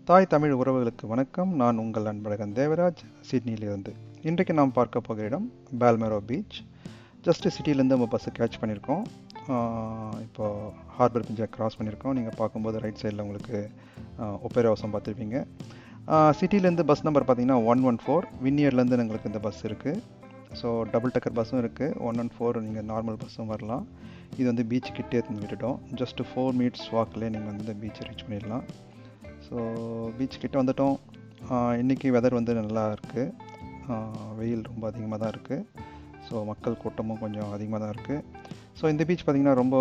தாய் தமிழ் உறவுகளுக்கு வணக்கம். நான் உங்கள் அன்பழகன் தேவராஜ், சிட்னியிலிருந்து. இன்றைக்கு நாம் பார்க்க போகிற இடம் பால்மெரோ பீச். ஜஸ்ட் சிட்டிலேருந்து நம்ம பஸ்ஸு கேட்ச் பண்ணியிருக்கோம். இப்போது ஹார்பர் பிரிட்ஜை கிராஸ் பண்ணியிருக்கோம். நீங்கள் பார்க்கும்போது ரைட் சைடில் உங்களுக்கு ஒப்பேரா ஹவுஸும் பார்த்துருப்பீங்க. சிட்டிலேருந்து பஸ் நம்பர் பார்த்தீங்கன்னா 114. வின்னியர்லேருந்து எங்களுக்கு இந்த பஸ் இருக்குது. ஸோ டபுள் டக்கர் பஸ்ஸும் இருக்குது. 114 நீங்கள் நார்மல் பஸ்ஸும் வரலாம். இது வந்து பீச் கிட்டே விட்டுட்டோம். ஜஸ்ட் 4 மினிட்ஸ் வாக்கில் நீங்கள் வந்து இந்த பீச்சை ரீச் பண்ணிடலாம். ஸோ பீச் கிட்ட வந்துட்டோம். இன்றைக்கி வெதர் வந்து நல்லா இருக்குது. வெயில் ரொம்ப அதிகமாக தான் இருக்குது. ஸோ மக்கள் கூட்டமும் கொஞ்சம் அதிகமாக தான் இருக்குது. ஸோ இந்த பீச் பார்த்திங்கன்னா ரொம்ப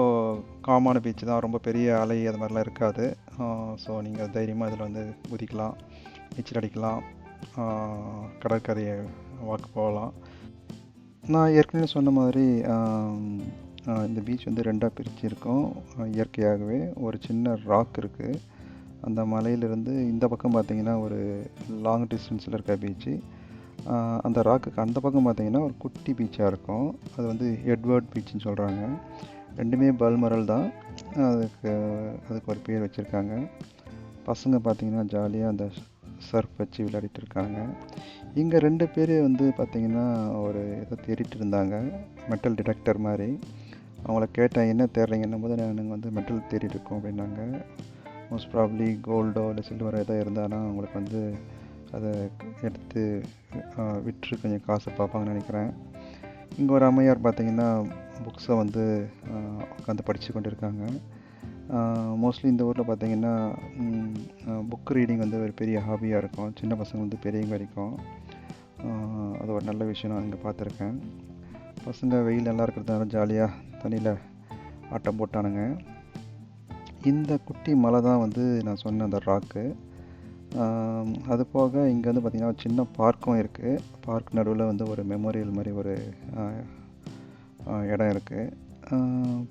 காமான பீச் தான். ரொம்ப பெரிய அலை அது மாதிரிலாம் இருக்காது. ஸோ நீங்கள் தைரியமாக இதில் வந்து குதிக்கலாம், நீச்சல் அடிக்கலாம், கடற்கரையை வாக்கு போகலாம். நான் ஏற்கனவே சொன்ன மாதிரி இந்த பீச் வந்து ரெண்டாக பிரிச்சிருக்கோம். இயற்கையாகவே ஒரு சின்ன ராக் இருக்குது. அந்த மலையிலிருந்து இந்த பக்கம் பார்த்திங்கன்னா ஒரு லாங் டிஸ்டன்ஸில் இருக்க பீச்சு. அந்த ராக்குக்கு அந்த பக்கம் பார்த்திங்கன்னா ஒரு குட்டி பீச்சாக இருக்கும். அது வந்து எட்வர்ட் பீச்சுன்னு சொல்கிறாங்க. ரெண்டுமே பால்மரல் தான். அதுக்கு ஒரு பேர் வச்சுருக்காங்க. பசங்க பார்த்திங்கன்னா ஜாலியாக அந்த சர்ஃப் வச்சு விளையாடிட்டு இருக்காங்க. இங்கே 2 பேர் வந்து பார்த்திங்கன்னா ஒரு இதை தேடிட்டு இருந்தாங்க, மெட்டல் டிடெக்டர் மாதிரி. அவங்கள கேட்டேன், என்ன தேடுறீங்கன்னும் போது நாங்கள் வந்து மெட்டல் தேடிட்டு இருக்கோம் அப்படின்னாங்க. மோஸ்ட் ப்ராப்ளி கோல்டோ இல்லை சில்வரோ எதாவது இருந்தானா அவங்களுக்கு வந்து அதை எடுத்து விற்று கொஞ்சம் காசு பார்ப்பாங்கன்னு நினைக்கிறேன். இங்கே ஒரு அம்மையார் பார்த்திங்கன்னா புக்ஸை வந்து உட்காந்து படித்து கொண்டு இருக்காங்க. மோஸ்ட்லி இந்த ஊரில் பார்த்திங்கன்னா புக் ரீடிங் வந்து ஒரு பெரிய ஹாபியாக இருக்கும். சின்ன பசங்க வந்து பெரியவங்க வரைக்கும். அது ஒரு நல்ல விஷயம் நான் இங்கே பார்த்துருக்கேன். பசங்க வெயில் நல்லா இருக்கிறதுனால ஜாலியாக தண்ணியில் ஆட்டம் போட்டானுங்க. இந்த குட்டி மலை தான் வந்து நான் சொன்ன அந்த ராக்கு. அது போக இங்கே வந்து பார்த்திங்கன்னா ஒரு சின்ன பார்க்கும் இருக்குது. பார்க் நடுவில் வந்து ஒரு மெமோரியல் மாதிரி ஒரு இடம் இருக்குது.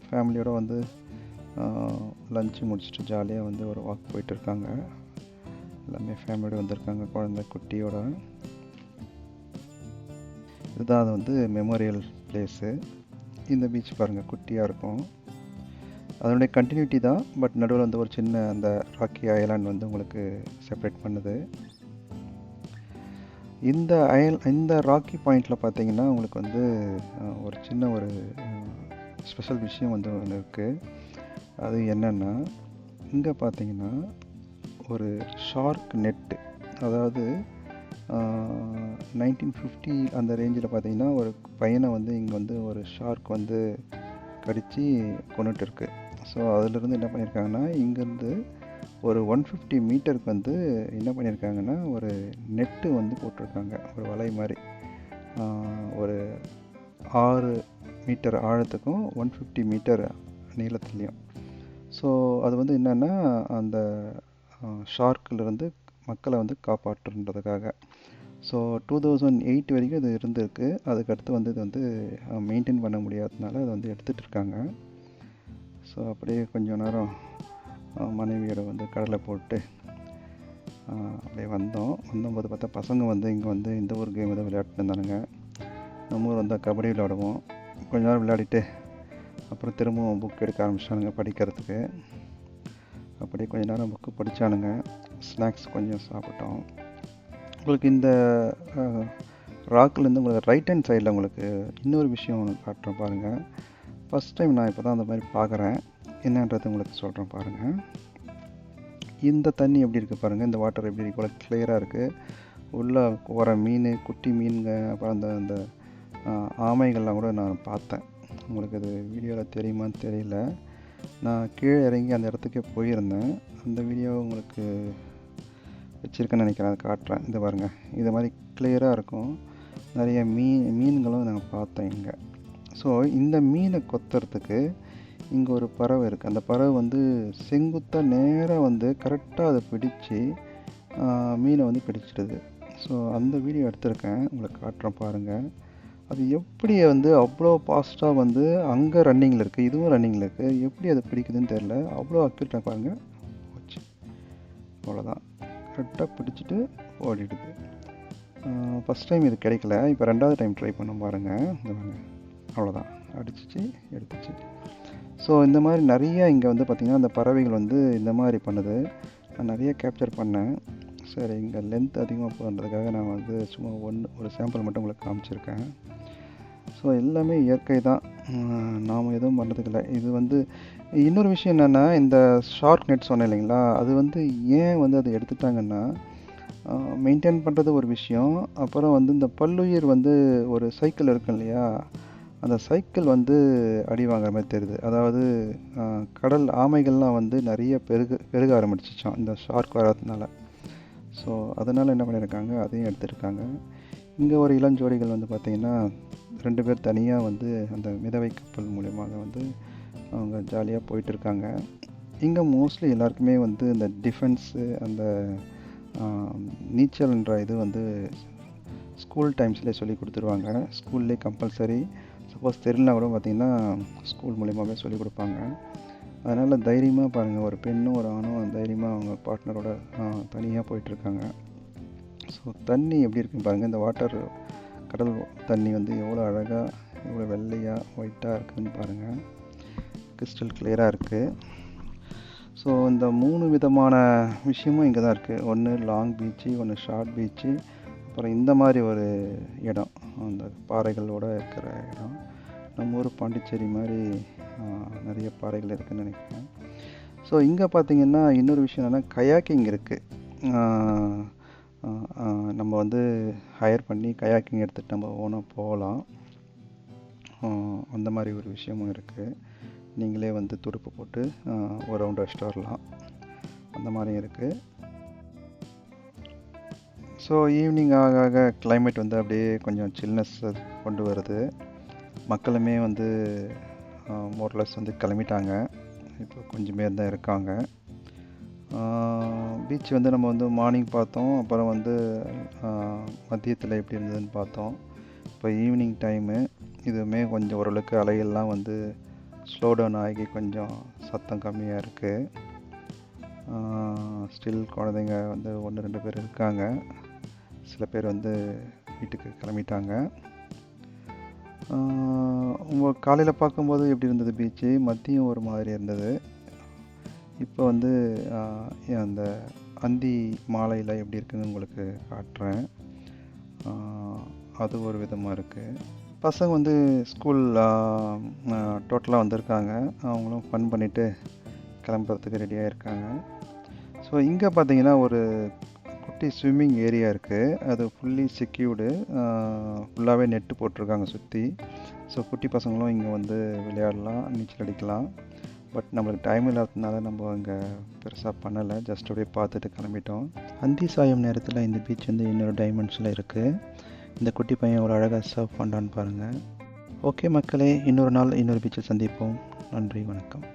ஃபேமிலியோடு வந்து லஞ்சு முடிச்சுட்டு ஜாலியாக வந்து ஒரு வாக் போயிட்டுருக்காங்க. எல்லாமே ஃபேமிலியோடு வந்திருக்காங்க, குழந்தை குட்டியோட. இதுதான் அது வந்து மெமோரியல் பிளேஸு. இந்த பீச் பாருங்கள் குட்டியாக இருக்கும். அதனுடைய கண்டினியூட்டி தான். பட் நடுவில் வந்து ஒரு சின்ன அந்த ராக்கி ஐலாண்ட் வந்து உங்களுக்கு செப்பரேட் பண்ணுது. இந்த ராக்கி பாயிண்டில் பார்த்தீங்கன்னா உங்களுக்கு வந்து ஒரு சின்ன ஒரு ஸ்பெஷல் விஷயம் வந்து ஒன்று இருக்குது. அது என்னென்னா, இங்கே பார்த்தீங்கன்னா ஒரு ஷார்க் நெட்டு, அதாவது 1950 அந்த ரேஞ்சில் பார்த்தீங்கன்னா ஒரு பையனை வந்து இங்கே வந்து ஒரு ஷார்க் வந்து கடித்து கொண்டுட்டு இருக்கு. ஸோ அதிலிருந்து என்ன பண்ணியிருக்காங்கன்னா, இங்கேருந்து ஒரு 150 மீட்டருக்கு வந்து என்ன பண்ணியிருக்காங்கன்னா ஒரு நெட்டு வந்து போட்டிருக்காங்க, ஒரு வலை மாதிரி. ஒரு 6 மீட்டர் ஆழத்துக்கும் 150 மீட்டர் நீளத்துலேயும். ஸோ அது வந்து என்னென்னா அந்த ஷார்க்கிலிருந்து மக்களை வந்து காப்பாற்றுன்றதுக்காக. ஸோ 2008 வரைக்கும் இது இருந்திருக்கு. அதுக்கடுத்து வந்து இது வந்து மெயின்டைன் பண்ண முடியாததுனால அதை வந்து எடுத்துகிட்டு இருக்காங்க. ஸோ அப்படியே கொஞ்சம் நேரம் மனைவியோட வந்து கடலை போட்டு அப்படியே வந்தபோது பார்த்தா பசங்க வந்து இங்கே வந்து இந்த ஒரு கேம் தான் விளையாட்டு இருந்தானுங்க. நம்ம ஊர் வந்தால் கபடி விளையாடுவோம். கொஞ்ச நேரம் விளையாடிட்டு அப்புறம் திரும்பவும் புக் எடுக்க ஆரம்பிச்சானுங்க படிக்கிறதுக்கு. அப்படியே கொஞ்ச நேரம் புக்கு படித்தானுங்க. ஸ்நாக்ஸ் கொஞ்சம் சாப்பிட்டோம். உங்களுக்கு இந்த ராக்கிலேருந்து உங்களுக்கு ரைட் ஹேண்ட் சைடில் உங்களுக்கு இன்னொரு விஷயம் ஒன்று காட்டுறேன் பாருங்கள். ஃபஸ்ட் டைம் நான் இப்போ தான் அந்த மாதிரி பார்க்குறேன். என்னன்றது உங்களுக்கு சொல்கிறேன் பாருங்கள். இந்த தண்ணி எப்படி இருக்குது பாருங்கள். இந்த வாட்டர் எப்படி இருக்கு, இவ்வளோ கிளியராக இருக்குது. உள்ளே வர மீன், குட்டி மீனுங்க, அப்புறம் அந்த ஆமைகள்லாம் கூட நான் பார்த்தேன். உங்களுக்கு அது வீடியோவில் தெரியுமான்னு தெரியல. நான் கீழே இறங்கி அந்த இடத்துக்கே போயிருந்தேன். அந்த வீடியோ உங்களுக்கு வச்சுருக்கேன்னு நினைக்கிறேன். அதை காட்டுறேன். இது பாருங்கள், இது மாதிரி கிளியராக இருக்கும். நிறைய மீன்களும் நான் பார்த்தேன் இங்கே. ஸோ இந்த மீனை கொத்துறதுக்கு இங்கே ஒரு பறவை இருக்குது. அந்த பறவை வந்து செங்குத்தாக நேராக வந்து கரெக்டாக அதை பிடிச்சி மீனை வந்து பிடிச்சிடுது. ஸோ அந்த வீடியோ எடுத்திருக்கேன், உங்களுக்கு காட்டுறேன் பாருங்கள். அது எப்படி வந்து அவ்வளோ ஃபாஸ்ட்டாக வந்து அங்கே ரன்னிங்கில் இருக்குது, இதுவும் ரன்னிங்கில் இருக்குது, எப்படி அதை பிடிக்குதுன்னு தெரில. அவ்வளோ அக்யூரேட்டாக பாருங்கள். போச்சு, அவ்வளோதான், கரெக்டாக பிடிச்சிட்டு ஓடிடுது. ஃபஸ்ட் டைம் இது கிடைக்கல. இப்போ 2வது டைம் ட்ரை பண்ண பாருங்கள். இந்த பாருங்கள், அவ்வளோதான், அடிச்சிச்சு, எடுத்துச்சு. ஸோ இந்த மாதிரி நிறையா இங்கே வந்து பார்த்திங்கன்னா அந்த பறவைகள் வந்து இந்த மாதிரி பண்ணுது. நான் நிறைய கேப்சர் பண்ணேன். சரி, இங்கே லென்த் அதிகமாக போகிறதுக்காக நான் வந்து சும்மா ஒரு சாம்பிள் மட்டும் உங்களுக்கு காமிச்சிருக்கேன். ஸோ எல்லாமே இயற்கை தான், நாம் எதுவும் பண்ணுறதுக்கு இல்லை. இது வந்து இன்னொரு விஷயம் என்னென்னா, இந்த ஷார்க் நெட் சொன்னேன் இல்லைங்களா, அது வந்து ஏன் வந்து அதை எடுத்துட்டாங்கன்னா, மெயின்டைன் பண்ணுறது ஒரு விஷயம். அப்புறம் வந்து இந்த பல்லுயிர் வந்து ஒரு சைக்கிள் இருக்கும் இல்லையா, அந்த சைக்கிள் வந்து அடி வாங்குற மாதிரி தெரியுது. அதாவது கடல் ஆமைகள்லாம் வந்து நிறைய பெருக ஆரம்பிச்சிச்சான் இந்த ஷார்க் வராததுனால. ஸோ அதனால் என்ன பண்ணியிருக்காங்க, அதையும் எடுத்துருக்காங்க. இங்கே ஒரு இளஞ்சோடிகள் வந்து பார்த்திங்கன்னா 2 பேர் தனியாக வந்து அந்த மிதவை கப்பல் மூலியமாக வந்து அவங்க ஜாலியாக போயிட்டுருக்காங்க. இங்கே மோஸ்ட்லி எல்லாருக்குமே வந்து இந்த டிஃபென்ஸு, அந்த நீச்சல்ன்ற இது வந்து ஸ்கூல் டைம்ஸ்லேயே சொல்லி கொடுத்துருவாங்க. ஸ்கூல்லே கம்பல்சரி. சப்போஸ் தெரியலனா கூட பார்த்திங்கன்னா ஸ்கூல் மூலியமாகவே சொல்லிக் கொடுப்பாங்க. அதனால் தைரியமாக பாருங்கள், ஒரு பெண்ணும் ஒரு ஆணும் தைரியமாக அவங்க பார்ட்னரோட தனியாக போயிட்டுருக்காங்க. ஸோ தண்ணி எப்படி இருக்குன்னு பாருங்கள். இந்த கடல் தண்ணி வந்து எவ்வளோ அழகாக, எவ்வளோ வெள்ளையாக ஒயிட்டாக இருக்குதுன்னு பாருங்கள். கிறிஸ்டல் கிளியராக இருக்குது. ஸோ இந்த 3 விதமான விஷயமும் இங்கே தான் இருக்குது. ஒன்று லாங் பீச்சு, ஒன்று ஷார்ட் பீச்சு, அப்புறம் இந்த மாதிரி ஒரு இடம், அந்த பாறைகளோடு இருக்கிற இடம். நம்ம ஊர் பாண்டிச்சேரி மாதிரி நிறைய பாறைகள் இருக்குதுன்னு நினைக்கிறேன். ஸோ இங்கே பார்த்திங்கன்னா இன்னொரு விஷயம் என்னென்னா, கயாக்கிங் இருக்குது. நம்ம வந்து ஹையர் பண்ணி கயாக்கிங் எடுத்துகிட்டு நம்ம ஓனாக போகலாம். அந்த மாதிரி ஒரு விஷயமும் இருக்குது. நீங்களே வந்து துடுப்பு போட்டு ஒரு ரவுண்ட் அடிச்சுட்டு வரலாம். அந்த மாதிரியும் இருக்குது. ஸோ ஈவினிங் ஆக ஆக கிளைமேட் வந்து அப்படியே கொஞ்சம் சில்னஸ் கொண்டு வருது. மக்களுமே வந்து மோர்லெஸ் வந்து கிளம்பிட்டாங்க. இப்போ கொஞ்சம் பேர் தான் இருக்காங்க. பீச் வந்து நம்ம வந்து மார்னிங் பார்த்தோம், அப்புறம் வந்து மதியத்தில் எப்படி இருந்ததுன்னு பார்த்தோம். இப்போ ஈவினிங் டைமு, இதுவுமே கொஞ்சம் ஓரளவுக்கு அலைகள்லாம் வந்து ஸ்லோ டவுன் ஆகி கொஞ்சம் சத்தம் கம்மியாக இருக்குது. ஸ்டில் குழந்தைங்க வந்து 1-2 பேர் இருக்காங்க. சில பேர் வந்து வீட்டுக்கு கிளம்பிட்டாங்க. உங்கள் காலையில் பார்க்கும்போது எப்படி இருந்தது பீச்சு, மதியம் ஒரு மாதிரி இருந்தது. இப்போ வந்து அந்த அந்தி மாலையில் எப்படி இருக்குதுன்னு உங்களுக்கு காட்டுறேன். அது ஒரு விதமாக இருக்குது. பசங்க வந்து ஸ்கூல் டோட்டலாக வந்திருக்காங்க. அவங்களும் ஃபன் பண்ணிவிட்டு கிளம்புறதுக்கு ரெடியாக இருக்காங்க. ஸோ இங்கே பார்த்தீங்கன்னா ஒரு குட்டி ஸ்விம்மிங் ஏரியா இருக்குது. அது ஃபுல்லி செக்யூர்டு, ஃபுல்லாகவே நெட்டு போட்டிருக்காங்க சுற்றி. ஸோ குட்டி பசங்களும் இங்கே வந்து விளையாடலாம், நீச்சல் அடிக்கலாம். பட் நம்மளுக்கு டைம் இல்லாததுனால நம்ம அங்கே பெருசாக பண்ணலை, ஜஸ்ட் அப்படியே பார்த்துட்டு கிளம்பிட்டோம். அந்தி சாயம் நேரத்தில் இந்த பீச் வந்து இன்னொரு டைமென்ஷனில் இருக்குது. இந்த குட்டி பையன் ஒரு அழகாக சர்வ் பண்ணுறான்னு பாருங்கள். ஓகே மக்களே, இன்னொரு நாள் இன்னொரு பீச்சில் சந்திப்போம். நன்றி, வணக்கம்.